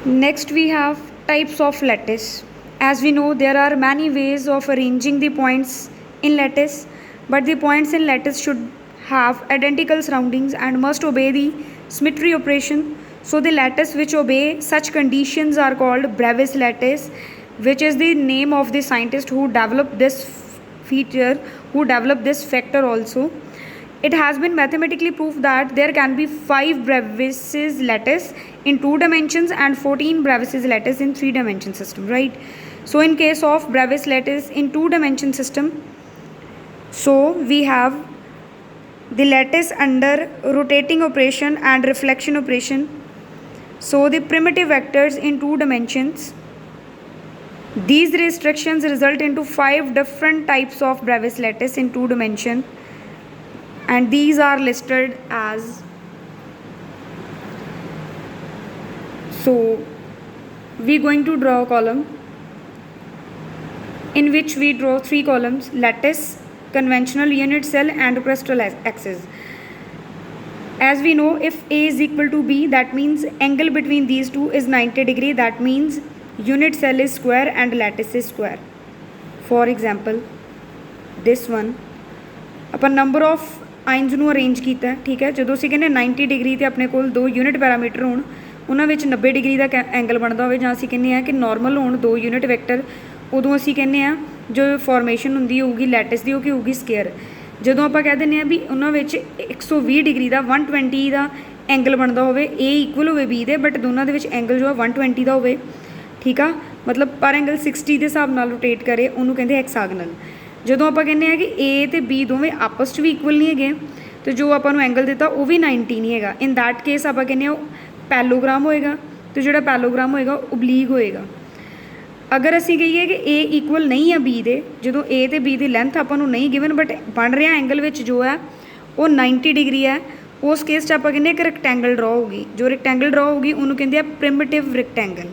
Next, we have types of lattice. As we know, there are many ways of arranging the points in lattice, but the points in lattice should have identical surroundings and must obey the symmetry operation. So, the lattice which obey such conditions are called Bravais lattice, which is the name of the scientist who developed this feature, who developed this factor also. It has been mathematically proved that there can be 5 Bravais lattice in 2 dimensions and 14 Bravais lattice in 3 dimension system, right? So in case of Bravais lattice in 2 dimension system, so we have the lattice under rotating operation and reflection operation. So the primitive vectors in 2 dimensions. These restrictions result into 5 different types of Bravais lattice in 2 dimension, and these are listed as, so we going to draw a column in which we draw 3 columns: lattice, conventional unit cell and crystal axis. As we know, if A is equal to B, that means angle between these two is 90 degree. That means unit cell is square and lattice is square. For example, this one, ਆਪਾਂ number of ions ਨੂੰ arrange ਕੀਤਾ, ਠੀਕ ਹੈ। ਜਦੋਂ ਅਸੀਂ ਕਹਿੰਦੇ 90 degree ਤੇ ਆਪਣੇ ਕੋਲ 2 ਯੂਨਿਟ ਪੈਰਾਮੀਟਰ ਹੋਣ, ਉਹਨਾਂ ਵਿੱਚ 90 ਡਿਗਰੀ ਦਾ ਐਂਗਲ ਬਣਦਾ ਹੋਵੇ, ਜਾਂ ਅਸੀਂ ਕਹਿੰਦੇ ਹਾਂ ਕਿ ਨਾਰਮਲ ਹੋਣ 2 ਯੂਨਿਟ ਵੈਕਟਰ, ਉਦੋਂ ਅਸੀਂ ਕਹਿੰਦੇ ਹਾਂ ਜੋ ਫਾਰਮੇਸ਼ਨ ਹੁੰਦੀ ਹੋਊਗੀ ਲੈਟਿਸ ਦੀ, ਉਹ ਕੀ ਹੋਊਗੀ, ਸਕੇਅਰ। ਜਦੋਂ ਆਪਾਂ ਕਹਿ ਦਿੰਦੇ ਹਾਂ ਵੀ ਉਹਨਾਂ ਵਿੱਚ 120 ਡਿਗਰੀ ਦਾ 120 ਦਾ ਐਂਗਲ ਬਣਦਾ ਹੋਵੇ, A ਇਕੁਅਲ ਹੋਵੇ B ਦੇ, ਬਟ ਦੋਨਾਂ ਦੇ ਵਿੱਚ ਐਂਗਲ ਜੋ ਆ 120 ਦਾ ਹੋਵੇ, ਠੀਕ ਆ, ਮਤਲਬ ਪਰ ਐਂਗਲ 60 ਦੇ ਹਿਸਾਬ ਨਾਲ ਰੋਟੇਟ ਕਰੇ, ਉਹਨੂੰ ਕਹਿੰਦੇ ਹੈਕਸਾਗਨਲ। ਜਦੋਂ ਆਪਾਂ ਕਹਿੰਦੇ ਹਾਂ ਕਿ A ਅਤੇ B ਦੋਵੇਂ ਆਪਸ 'ਚ ਵੀ ਇਕੁਅਲ ਨਹੀਂ ਹੈਗੇ, ਅਤੇ ਜੋ ਆਪਾਂ ਨੂੰ ਐਂਗਲ ਦਿੱਤਾ ਉਹ ਵੀ 90 ਨਹੀਂ ਹੈਗਾ, ਇਨ ਦੈਟ ਕੇਸ ਆਪਾਂ ਕਹਿੰਦੇ ਹਾਂ ਉਹ ਪੈਲੋਗ੍ਰਾਮ ਹੋਏਗਾ, ਅਤੇ ਜਿਹੜਾ ਪੈਲੋਗ੍ਰਾਮ ਹੋਏਗਾ ਉਹ ਓਬਲੀਗ ਹੋਏਗਾ। ਅਗਰ ਅਸੀਂ ਕਹੀਏ ਕਿ A ਇਕੁਅਲ ਨਹੀਂ ਆ B ਦੇ, ਜਦੋਂ A ਅਤੇ B ਦੀ ਲੈਂਥ ਆਪਾਂ ਨੂੰ ਨਹੀਂ ਗਿਵਨ, ਬਟ ਬਣ ਰਿਹਾ ਐਂਗਲ ਵਿੱਚ ਜੋ ਹੈ ਉਹ 90 ਡਿਗਰੀ ਹੈ, ਉਸ ਕੇਸ 'ਚ ਆਪਾਂ ਕਹਿੰਦੇ ਇੱਕ ਰੈਕਟੈਂਗਲ ਡਰਾ ਹੋਊਗੀ। ਜੋ ਰੈਕਟੈਂਗਲ ਡਰਾ ਹੋਊਗੀ ਉਹਨੂੰ ਕਹਿੰਦੇ ਆ ਪ੍ਰਿਮਿਟਿਵ ਰੈਕਟੈਂਗਲ।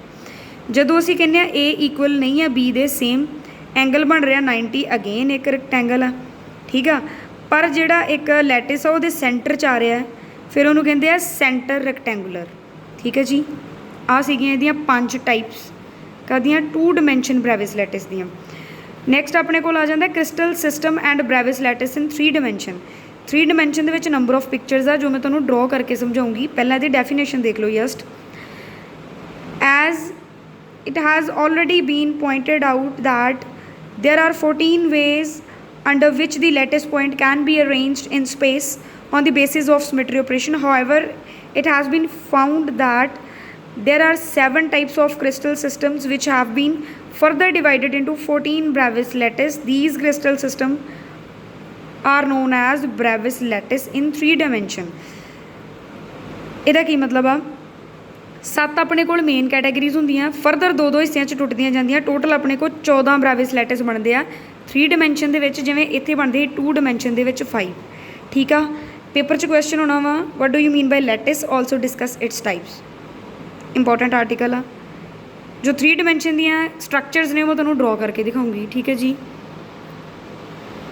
ਜਦੋਂ ਅਸੀਂ ਕਹਿੰਦੇ ਹਾਂ A ਇਕੁਅਲ ਨਹੀਂ ਆ B ਦੇ, ਸੇਮ ਐਂਗਲ ਬਣ ਰਿਹਾ 90, ਅਗੇਨ ਇੱਕ ਰੈਕਟੈਂਗਲ ਆ, ਠੀਕ ਆ, ਪਰ ਜਿਹੜਾ ਇੱਕ ਲੈਟਿਸ ਆ ਉਹਦੇ ਸੈਂਟਰ 'ਚ ਆ ਰਿਹਾ, ਫਿਰ ਉਹਨੂੰ ਕਹਿੰਦੇ ਆ ਸੈਂਟਰ ਰੈਕਟੈਂਗੂਲਰ, ਠੀਕ ਹੈ ਜੀ। ਆਹ ਸੀਗੀਆਂ ਇਹਦੀਆਂ 5 ਟਾਈਪਸ ਕਾਹਦੀਆਂ, 2 ਡਾਇਮੈਂਸ਼ਨ ਬ੍ਰੈਵਿਸ ਲੈਟਿਸ ਦੀਆਂ। ਨੈਕਸਟ ਆਪਣੇ ਕੋਲ ਆ ਜਾਂਦਾ crystal system and ਬ੍ਰੈਵਿਸ lattice in 3 dimension. 3 dimension ਦੇ ਵਿੱਚ ਨੰਬਰ ਆਫ ਪਿਕਚਰਸ ਆ, ਜੋ ਮੈਂ ਤੁਹਾਨੂੰ ਡਰੋ ਕਰਕੇ ਸਮਝਾਉਂਗੀ। ਪਹਿਲਾਂ ਇਹਦੀ ਡੈਫੀਨੇਸ਼ਨ ਦੇਖ ਲਓ just. As it has already been pointed out that there are 14 ways under which the lattice point can be arranged in space on the basis of symmetry operation. However, it has been found that there are 7 types of crystal systems which have been further divided into 14 Bravais lattice. These crystal systems are known as Bravais lattice in 3 dimension. ਇਹਦਾ ਕੀ ਮਤਲਬ ਆ, 7 ਆਪਣੇ ਕੋਲ main categories ਹੁੰਦੀਆਂ, further 2-2 ਹਿੱਸਿਆਂ 'ਚ ਟੁੱਟਦੀਆਂ ਜਾਂਦੀਆਂ, total ਆਪਣੇ ਕੋਲ 14 ਬ੍ਰਾਵਿਸ ਲੈਟਿਸ ਬਣਦੇ ਆ 3 ਡਾਇਮੈਂਸ਼ਨ ਦੇ ਵਿੱਚ, ਜਿਵੇਂ ਇੱਥੇ ਬਣਦੇ 2 ਡਾਇਮੈਂਸ਼ਨ ਦੇ ਵਿੱਚ 5, ਠੀਕ ਆ। ਪੇਪਰ 'ਚ ਕੁਐਸਚਨ ਹੋਣਾ ਵਾ, what do you mean by lattice, also discuss its types. Important article ਆ। ਜੋ 3 ਡਾਇਮੈਂਸ਼ਨ ਦੀਆਂ ਸਟਰਕਚਰਸ ਨੇ ਉਹ ਮੈਂ ਤੁਹਾਨੂੰ ਡਰੋ ਕਰਕੇ ਦਿਖਾਉਂਗੀ, ਠੀਕ ਹੈ ਜੀ।